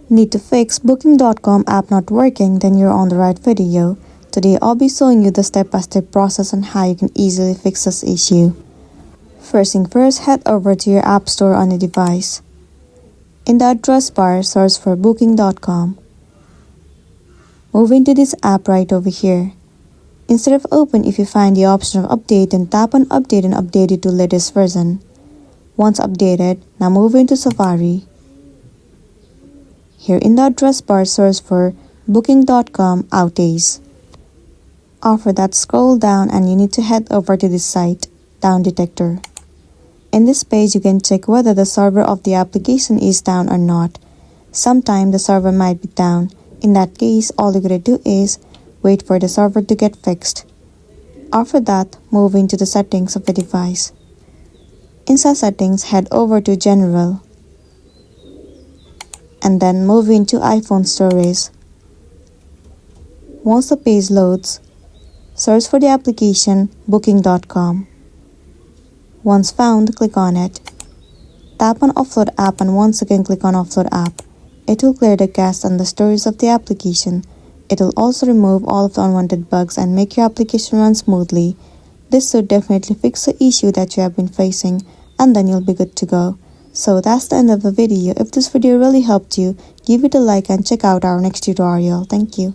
Need to fix Booking.com app not working? Then you're on the right video. Today I'll be showing you the step-by-step process on how you can easily fix this issue. First thing first, head over to your app store on your device. In the address bar, search for Booking.com. Move into this app right over here. Instead of open, if you find the option of update, then tap on update and update it to latest version. Once updated, now move into Safari. Here in the address bar, search for Booking.com Outages. After that, scroll down and you need to head over to this site, Down Detector. In this page, you can check whether the server of the application is down or not. Sometimes the server might be down. In that case, all you gotta do is wait for the server to get fixed. After that, move into the settings of the device. Inside settings, head over to General. And then move into iPhone storage. Once the page loads, search for the application Booking.com. Once found, click on it. Tap on Offload App and once again click on Offload App. It will clear the cache and the storage of the application. It will also remove all of the unwanted bugs and make your application run smoothly. This should definitely fix the issue that you have been facing, and then you'll be good to go. So that's the end of the video. If this video really helped you, give it a like and check out our next tutorial. Thank you.